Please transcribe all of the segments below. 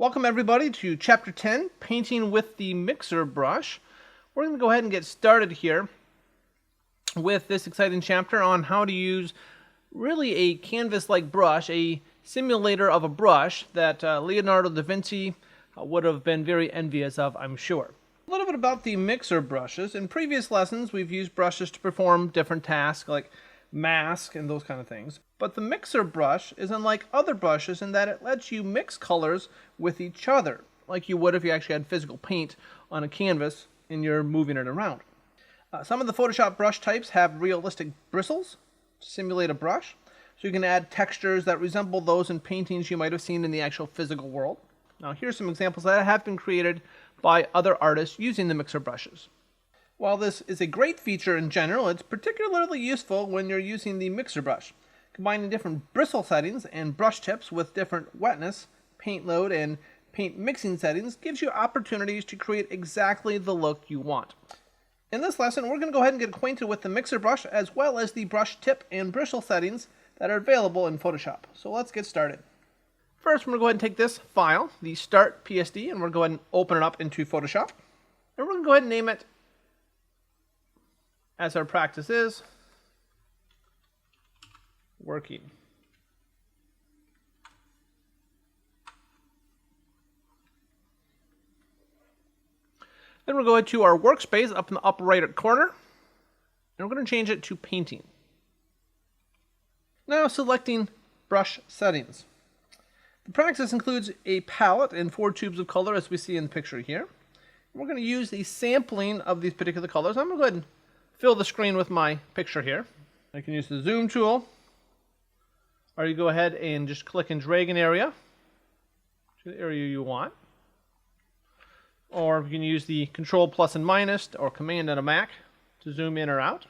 Welcome everybody to Chapter 10, Painting with the Mixer Brush. We're going to go ahead and get started here with this exciting chapter on how to use really a canvas-like brush, a simulator of a brush that Leonardo Da Vinci would have been very envious of, I'm sure. A little bit about the mixer brushes. In previous lessons, we've used brushes to perform different tasks like mask and those kind of things. But the mixer brush is unlike other brushes in that it lets you mix colors with each other, like you would if you actually had physical paint on a canvas and you're moving it around. Some of the Photoshop brush types have realistic bristles to simulate a brush, so you can add textures that resemble those in paintings you might have seen in the actual physical world. Now here's some examples that have been created by other artists using the mixer brushes. While this is a great feature in general, it's particularly useful when you're using the mixer brush. Combining different bristle settings and brush tips with different wetness, paint load, and paint mixing settings gives you opportunities to create exactly the look you want. In this lesson, we're going to go ahead and get acquainted with the mixer brush as well as the brush tip and bristle settings that are available in Photoshop. So let's get started. First, we're going to go ahead and take this file, the Start PSD, and we're going to go ahead and open it up into Photoshop. And we're going to go ahead and name it, as our practice is, working. Then we're going to our workspace up in the upper right corner, and we're going to change it to painting. Now selecting brush settings. The practice includes a palette and 4 tubes of color as we see in the picture here. We're going to use the sampling of these particular colors. I'm going to go ahead and fill the screen with my picture here. I can use the zoom tool, or you go ahead and just click and drag an area to the area you want. Or you can use the Control plus and minus or Command and a Mac to zoom in or out.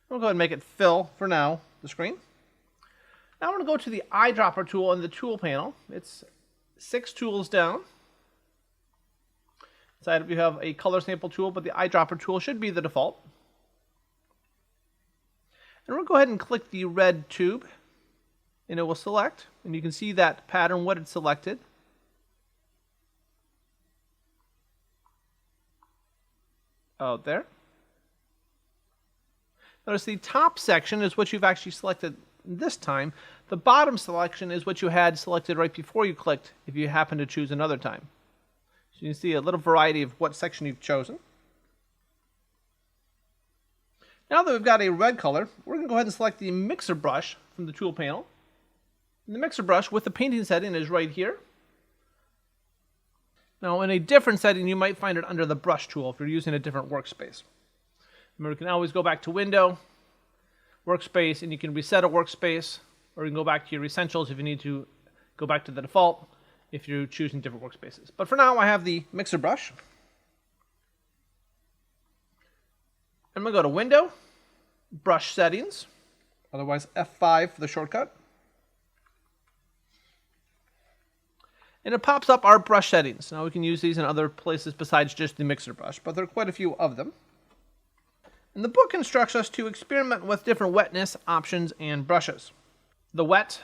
We'll go ahead and make it fill, for now, the screen. Now I'm going to go to the eyedropper tool in the tool panel. It's 6 tools down. Inside we have a color sample tool, but the eyedropper tool should be the default. And we'll go ahead and click the red tube, and it will select, and you can see that pattern, what it selected. Out there. Notice the top section is what you've actually selected this time. The bottom selection is what you had selected right before you clicked if you happen to choose another time. So you can see a little variety of what section you've chosen. Now that we've got a red color, we're going to go ahead and select the mixer brush from the tool panel. And the mixer brush with the painting setting is right here. Now in a different setting, you might find it under the brush tool if you're using a different workspace. Remember, you can always go back to Window, Workspace, and you can reset a workspace, or you can go back to your essentials if you need to go back to the default if you're choosing different workspaces. But for now, I have the mixer brush. I'm going to go to Window, Brush Settings, otherwise F5 for the shortcut. And it pops up our brush settings. Now we can use these in other places besides just the mixer brush, but there are quite a few of them. And the book instructs us to experiment with different wetness options and brushes. The wet,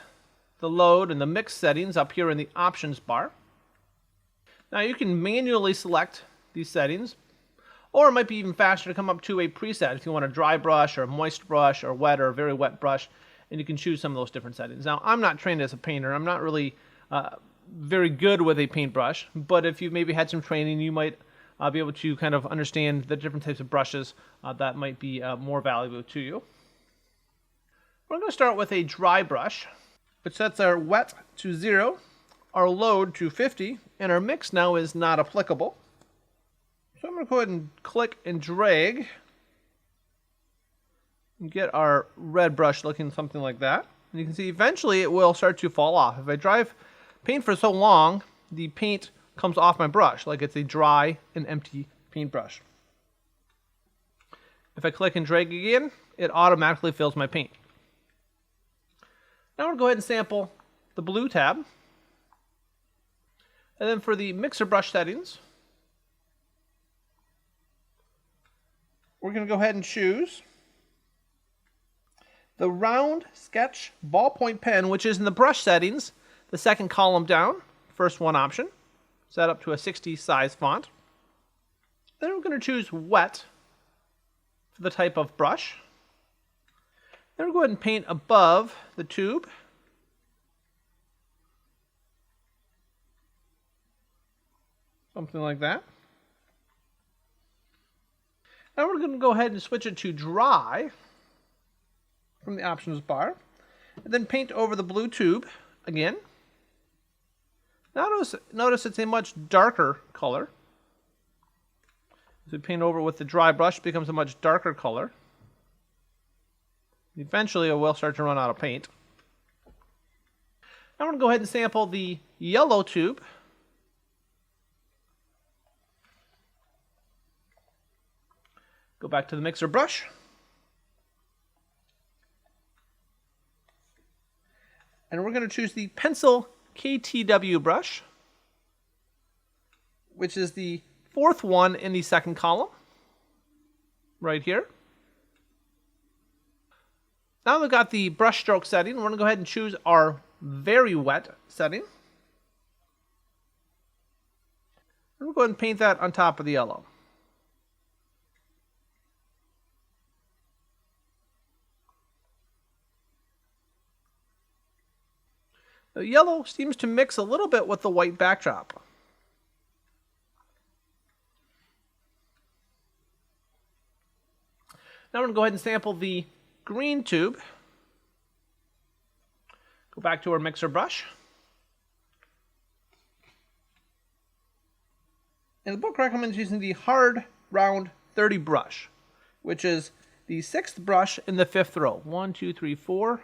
the load, and the mix settings up here in the options bar. Now you can manually select these settings, or it might be even faster to come up to a preset if you want a dry brush or a moist brush or wet or a very wet brush, and you can choose some of those different settings. Now I'm not trained as a painter. I'm not really very good with a paintbrush, but if you maybe had some training, you might be able to kind of understand the different types of brushes that might be more valuable to you. We're going to start with a dry brush, which sets our wet to 0, our load to 50, and our mix now is not applicable. So I'm going to go ahead and click and drag and get our red brush looking something like that. And you can see eventually it will start to fall off. If I paint for so long, the paint comes off my brush like it's a dry and empty paintbrush. If I click and drag again, it automatically fills my paint. Now I'm going to go ahead and sample the blue tab. And then for the mixer brush settings, we're going to go ahead and choose the round sketch ballpoint pen, which is in the brush settings, the second column down, first one option, set up to a 60 size font. Then we're going to choose wet for the type of brush. Then we'll go ahead and paint above the tube. Something like that. Now we're going to go ahead and switch it to dry from the options bar. And then paint over the blue tube again. Notice it's a much darker color. As we paint over with the dry brush, it becomes a much darker color. Eventually it will start to run out of paint. Now I'm going to go ahead and sample the yellow tube. Go back to the mixer brush. And we're going to choose the pencil KTW brush, which is the fourth one in the second column, right here. Now we've got the brush stroke setting, we're going to go ahead and choose our very wet setting. And we'll go ahead and paint that on top of the yellow. The yellow seems to mix a little bit with the white backdrop. Now I'm going to go ahead and sample the green tube. Go back to our mixer brush. And the book recommends using the hard round 30 brush, which is the sixth brush in the fifth row. 1, 2, 3, 4,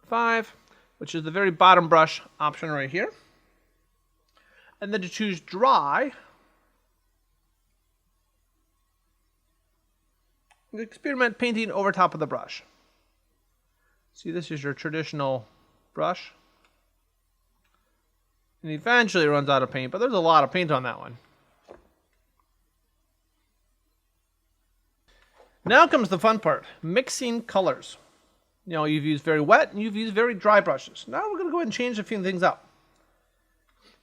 5, which is the very bottom brush option right here. And then to choose dry, experiment painting over top of the brush. See, this is your traditional brush. And eventually it runs out of paint, but there's a lot of paint on that one. Now comes the fun part, mixing colors. You know, you've used very wet and you've used very dry brushes. Now we're going to go ahead and change a few things up.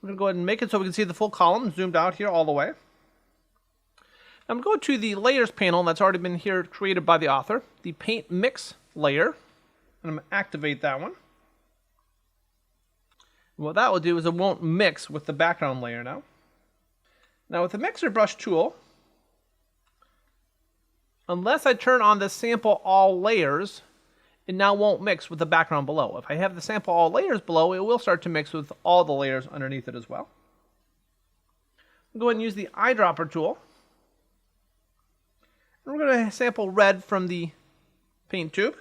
We're going to go ahead and make it so we can see the full column zoomed out here all the way. I'm going to go to the layers panel that's already been here created by the author, the paint mix layer, and I'm going to activate that one. And what that will do is it won't mix with the background layer now. Now with the mixer brush tool, unless I turn on the sample all layers, it now won't mix with the background below. If I have the sample all layers below, it will start to mix with all the layers underneath it as well. I'll go ahead and use the eyedropper tool. And we're going to sample red from the paint tube.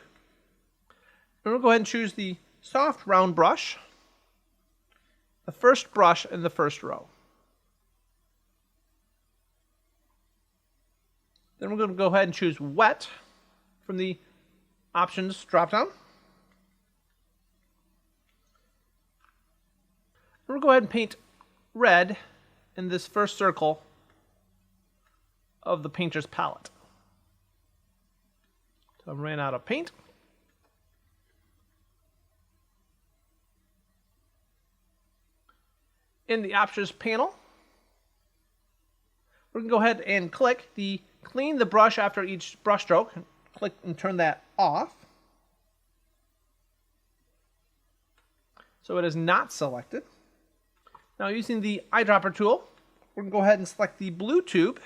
And we'll go ahead and choose the soft round brush, the first brush in the first row. Then we're going to go ahead and choose wet from the options drop down. We'll go ahead and paint red in this first circle of the painter's palette. So I ran out of paint. In the options panel, we're going to go ahead and click the clean the brush after each brush stroke. Click and turn that off. So it is not selected. Now using the eyedropper tool, we're going to go ahead and select the blue tube.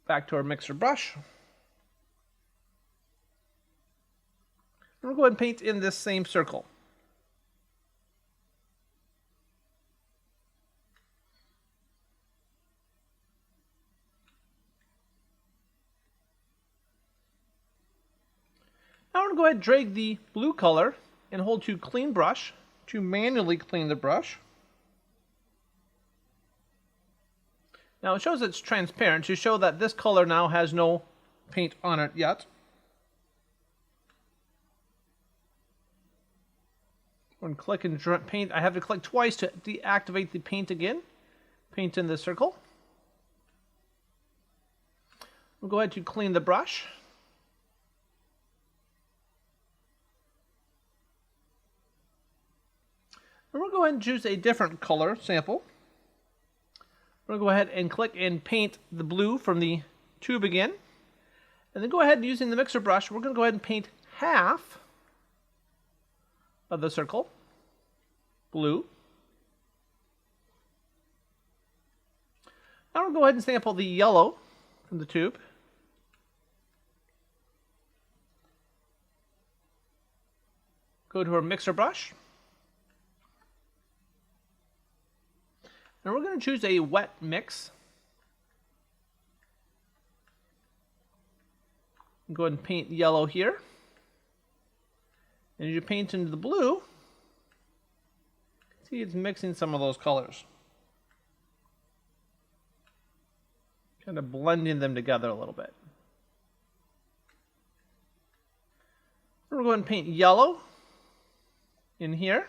Back to our mixer brush. And we'll go ahead and paint in this same circle. Now I'm going to go ahead and drag the blue color and hold to clean brush to manually clean the brush. Now it shows it's transparent to show that this color now has no paint on it yet. When click and paint, I have to click twice to deactivate the paint again. Paint in the circle. We'll go ahead to clean the brush. And we'll go ahead and choose a different color sample. We're going to go ahead and click and paint the blue from the tube again. And then go ahead and using the mixer brush, we're going to go ahead and paint half of the circle blue. Now we'll go ahead and sample the yellow from the tube. Go to our mixer brush. And we're going to choose a wet mix. Go ahead and paint yellow here. And as you paint into the blue, see it's mixing some of those colors. Kind of blending them together a little bit. We're going to paint yellow in here.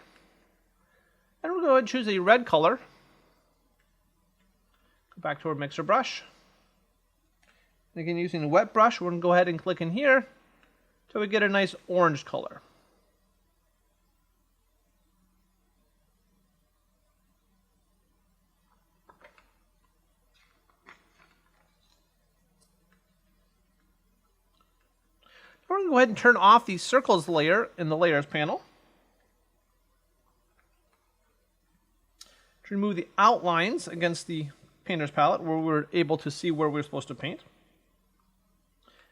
And we're going to choose a red color. Go back to our mixer brush. And again, using a wet brush, we're going to go ahead and click in here till we get a nice orange color. We're going to go ahead and turn off the circles layer in the layers panel. To remove the outlines against the painter's palette where we're able to see where we're supposed to paint.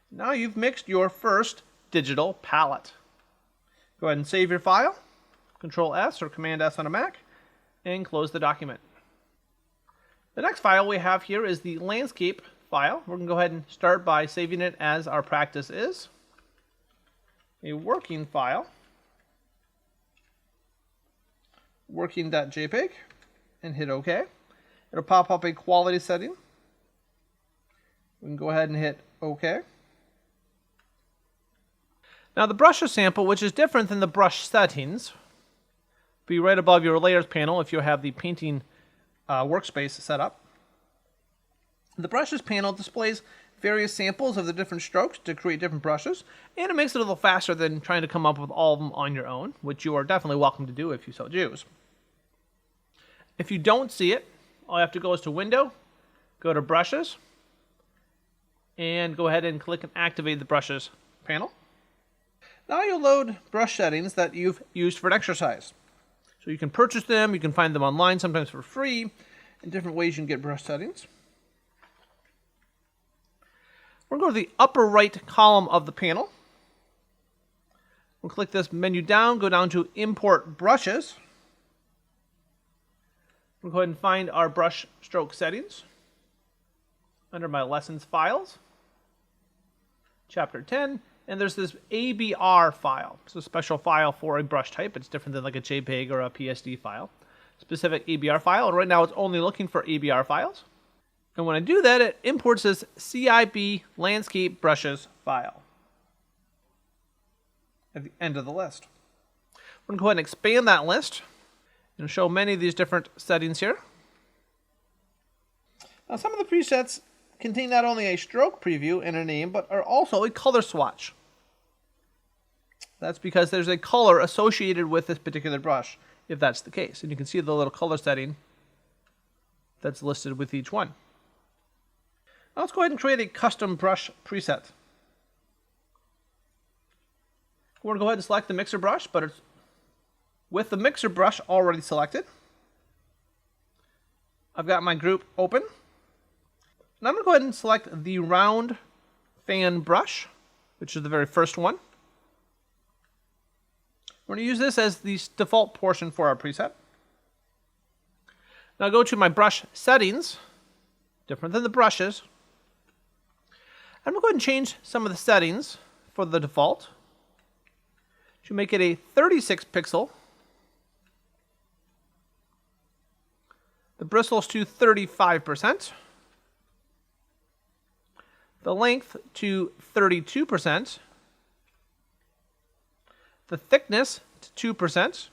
Now you've mixed your first digital palette. Go ahead and save your file, Control S or Command S on a Mac, and close the document. The next file we have here is the landscape file. We're going to go ahead and start by saving it as our practice is. A working file, working.jpg, and hit OK. It'll pop up a quality setting. We can go ahead and hit OK. Now the brushes sample, which is different than the brush settings, will be right above your layers panel if you have the painting workspace set up. The brushes panel displays various samples of the different strokes to create different brushes, and it makes it a little faster than trying to come up with all of them on your own, which you are definitely welcome to do if you so choose. If you don't see it, all you have to go is to Window, go to Brushes, and go ahead and click and activate the Brushes panel. Now you'll load brush settings that you've used for an exercise. So you can purchase them, you can find them online, sometimes for free, in different ways you can get brush settings. We're going to go to the upper right column of the panel. We'll click this menu down, go down to Import Brushes. We'll go ahead and find our brush stroke settings under my Lessons Files, Chapter 10, and there's this ABR file. It's a special file for a brush type. It's different than like a JPEG or a PSD file. Specific ABR file, and right now it's only looking for ABR files. And when I do that, it imports this CIB Landscape Brushes file at the end of the list. We're going to go ahead and expand that list and show many of these different settings here. Now, some of the presets contain not only a stroke preview and a name, but are also a color swatch. That's because there's a color associated with this particular brush, if that's the case. And you can see the little color setting that's listed with each one. Now let's go ahead and create a custom brush preset. We're going to go ahead and select the mixer brush, but it's with the mixer brush already selected. I've got my group open. And I'm going to go ahead and select the round fan brush, which is the very first one. We're going to use this as the default portion for our preset. Now go to my brush settings, different than the brushes. I'm going to go ahead and change some of the settings for the default to make it a 36 pixel. The bristles to 35%. The length to 32%. The thickness to 2%.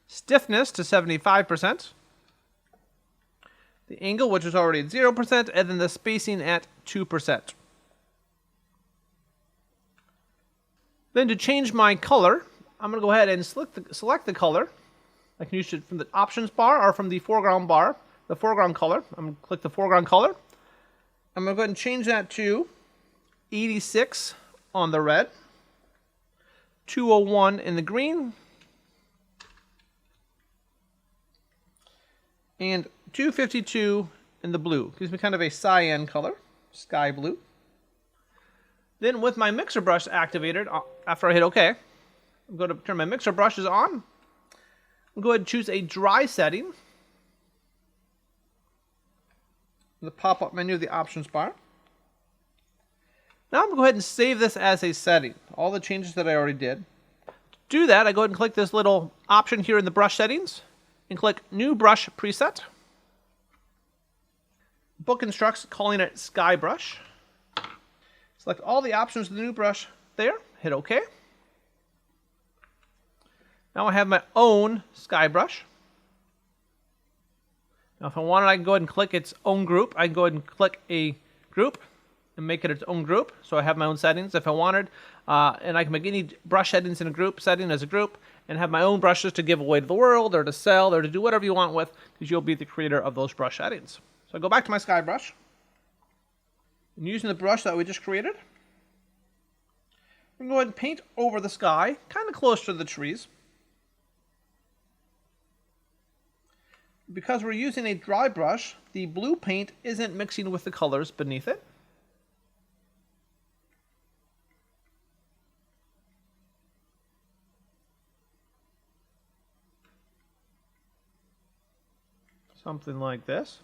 Stiffness to 75%. The angle, which is already at 0%, and then the spacing at 2%. Then to change my color, I'm going to go ahead and select the color. I can use it from the options bar or from the foreground bar, the foreground color. I'm going to click the foreground color. I'm going to go ahead and change that to 86 on the red, 201 in the green, and 252 in the blue. Gives me kind of a cyan color, sky blue. Then with my mixer brush activated, after I hit OK, I'm going to turn my mixer brushes on. I'll go ahead and choose a dry setting. The pop-up menu of the options bar. Now I'm going to go ahead and save this as a setting. All the changes that I already did. To do that, I go ahead and click this little option here in the brush settings and click New Brush Preset. Book instructs calling it Sky Brush. Select all the options of the new brush there. Hit OK. Now I have my own sky brush. Now if I wanted, I can go ahead and click its own group. I can go ahead and click a group and make it its own group. So I have my own settings if I wanted. And I can make any brush settings in a group setting as a group and have my own brushes to give away to the world or to sell or to do whatever you want with, because you'll be the creator of those brush settings. So I go back to my sky brush. And using the brush that we just created, I'm going to go ahead and paint over the sky, kind of close to the trees. Because we're using a dry brush, the blue paint isn't mixing with the colors beneath it. Something like this.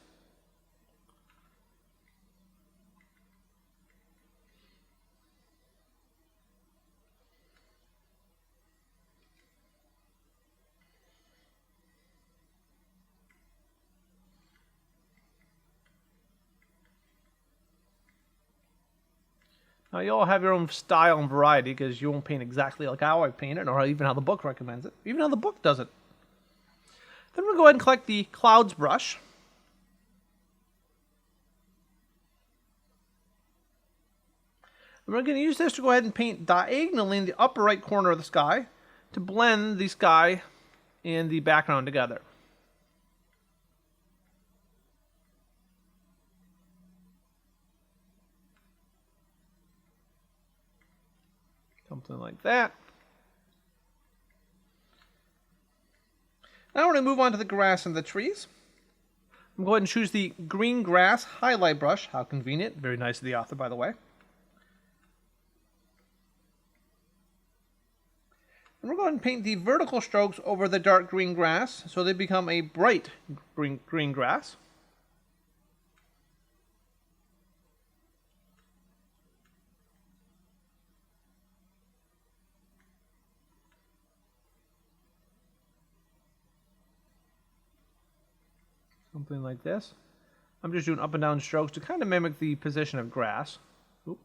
Now you all have your own style and variety, because you won't paint exactly like how I paint it, or even how the book recommends it, even how the book does it. Then we'll go ahead and collect the clouds brush. And we're going to use this to go ahead and paint diagonally in the upper right corner of the sky to blend the sky and the background together. Something like that. Now we're going to move on to the grass and the trees. I'm going to go ahead and choose the green grass highlight brush. How convenient. Very nice of the author, by the way. And we're going to paint the vertical strokes over the dark green grass so they become a bright green grass. Something like this. I'm just doing up and down strokes to kind of mimic the position of grass. Oop.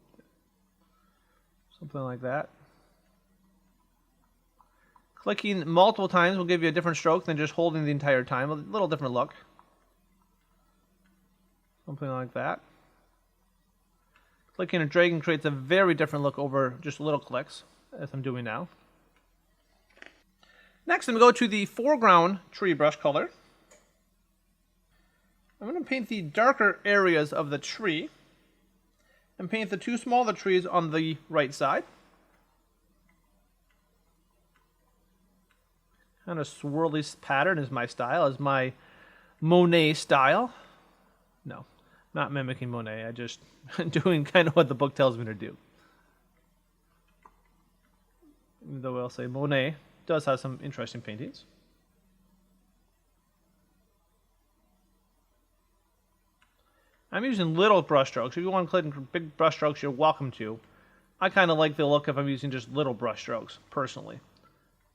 Something like that. Clicking multiple times will give you a different stroke than just holding the entire time. A little different look. Something like that. Clicking and dragging creates a very different look over just little clicks, as I'm doing now. Next, I'm going to go to the foreground tree brush color. I'm going to paint the darker areas of the tree and paint the two smaller trees on the right side. Kind of swirly pattern is my style, is my Monet style. No, not mimicking Monet. I just doing kind of what the book tells me to do. Even though I'll say Monet does have some interesting paintings. I'm using little brush strokes. If you want to click big brush strokes, you're welcome to. I kind of like the look if I'm using just little brush strokes, personally.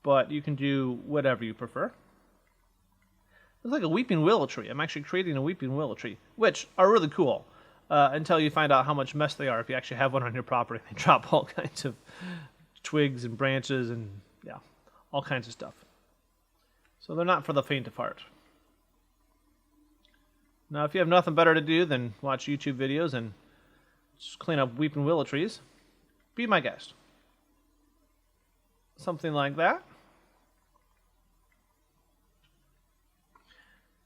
But you can do whatever you prefer. It's like a weeping willow tree. I'm actually creating a weeping willow tree, which are really cool until you find out how much mess they are if you actually have one on your property. They drop all kinds of twigs and branches and, yeah, all kinds of stuff. So they're not for the faint of heart. Now, if you have nothing better to do than watch YouTube videos and just clean up weeping willow trees, be my guest. Something like that.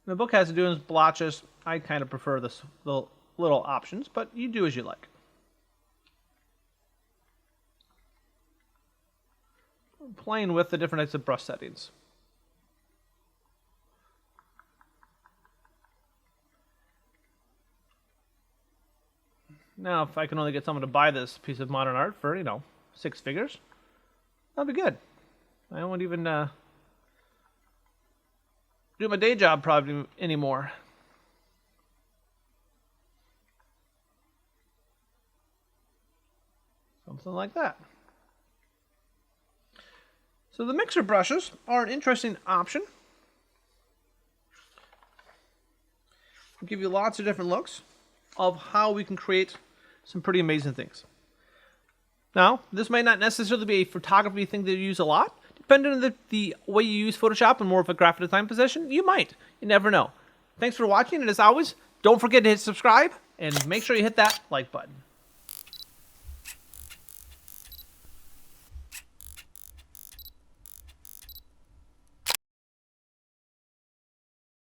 The book has to do with blotches. I kind of prefer the little options, but you do as you like. Playing with the different types of brush settings. Now, if I can only get someone to buy this piece of modern art for, 6 figures, that'd be good. I won't even do my day job probably anymore. Something like that. So the mixer brushes are an interesting option. They'll give you lots of different looks of how we can create some pretty amazing things. Now, this might not necessarily be a photography thing that you use a lot. Depending on the way you use Photoshop in more of a graphic design position, you might. You never know. Thanks for watching, and as always, don't forget to hit subscribe, and make sure you hit that like button.